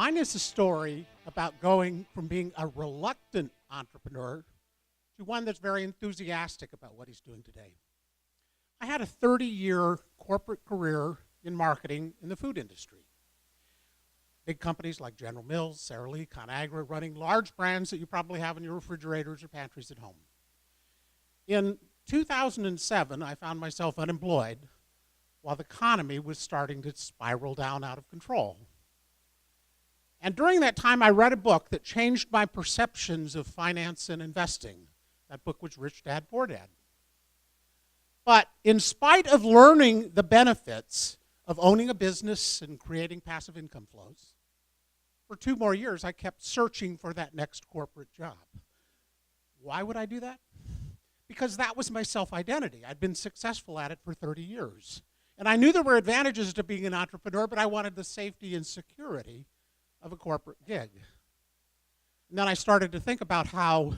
Mine is a story about going from being a reluctant entrepreneur to one that's very enthusiastic about what he's doing today. I had a 30-year corporate career in marketing in the food industry. Big companies like General Mills, Sara Lee, ConAgra, running large brands that you probably have in your refrigerators or pantries at home. In 2007, I found myself unemployed while the economy was starting to spiral down out of control. And during that time, I read a book that changed my perceptions of finance and investing. That book was Rich Dad, Poor Dad. But in spite of learning the benefits of owning a business and creating passive income flows, for 2 more years, I kept searching for that next corporate job. Why would I do that? Because that was my self-identity. I'd been successful at it for 30 years. And I knew there were advantages to being an entrepreneur, but I wanted the safety and security of a corporate gig. And then I started to think about how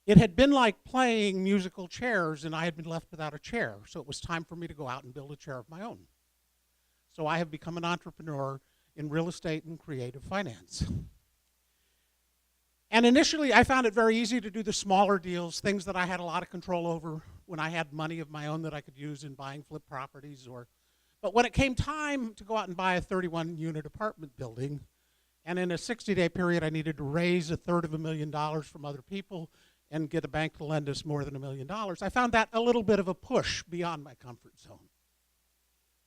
it had been like playing musical chairs and I had been left without a chair. So it was time for me to go out and build a chair of my own. So I have become an entrepreneur in real estate and creative finance. And initially I found it very easy to do the smaller deals, things that I had a lot of control over when I had money of my own that I could use in buying flip properties. But when it came time to go out and buy a 31-unit apartment building, and in a 60-day period I needed to raise $250,000 from other people and get a bank to lend us more than $1 million, I found that a little bit of a push beyond my comfort zone.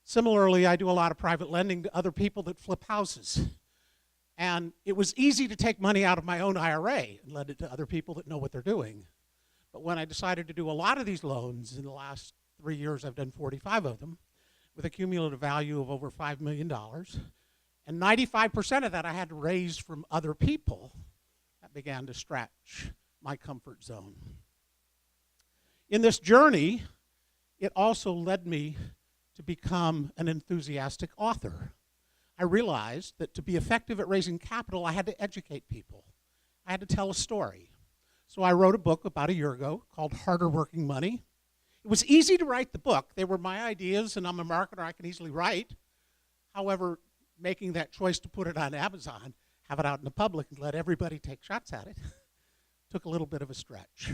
Similarly, I do a lot of private lending to other people that flip houses. And it was easy to take money out of my own IRA and lend it to other people that know what they're doing. But when I decided to do a lot of these loans, in the last 3 years I've done 45 of them, with a cumulative value of over $5 million, and 95% of that I had to raise from other people, that began to stretch my comfort zone. In this journey, it also led me to become an enthusiastic author. I realized that to be effective at raising capital, I had to educate people. I had to tell a story. So I wrote a book about 1 year ago called Harder Working Money. It was easy to write the book. They were my ideas, and I'm a marketer. I can easily write. However, making that choice to put it on Amazon, have it out in the public, and let everybody take shots at it took a little bit of a stretch.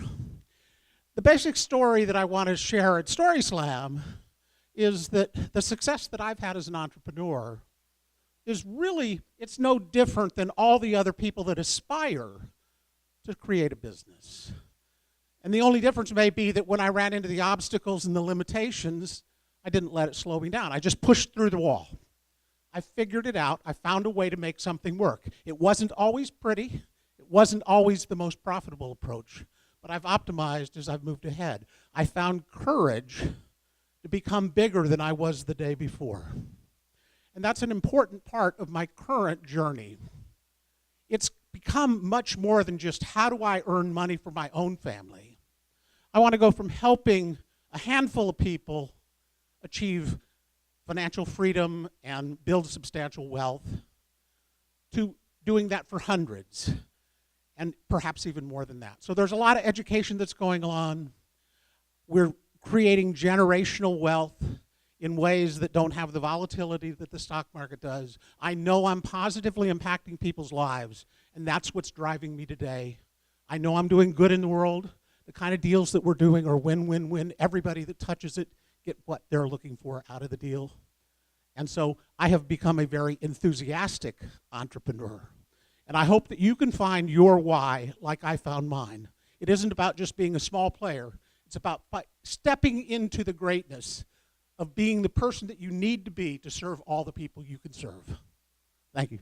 The basic story that I want to share at Story Slam is that the success that I've had as an entrepreneur is really, it's no different than all the other people that aspire to create a business. And the only difference may be that when I ran into the obstacles and the limitations, I didn't let it slow me down. I just pushed through the wall. I figured it out. I found a way to make something work. It wasn't always pretty. It wasn't always the most profitable approach, but I've optimized as I've moved ahead. I found courage to become bigger than I was the day before. And that's an important part of my current journey. It's become much more than just how do I earn money for my own family. I want to go from helping a handful of people achieve financial freedom and build substantial wealth to doing that for hundreds and perhaps even more than that. So there's a lot of education that's going on. We're creating generational wealth in ways that don't have the volatility that the stock market does. I know I'm positively impacting people's lives, and that's what's driving me today. I know I'm doing good in the world. The kind of deals that we're doing are win-win-win. Everybody that touches it get what they're looking for out of the deal. And so I have become a very enthusiastic entrepreneur. And I hope that you can find your why like I found mine. It isn't about just being a small player. It's about stepping into the greatness of being the person that you need to be to serve all the people you can serve. Thank you.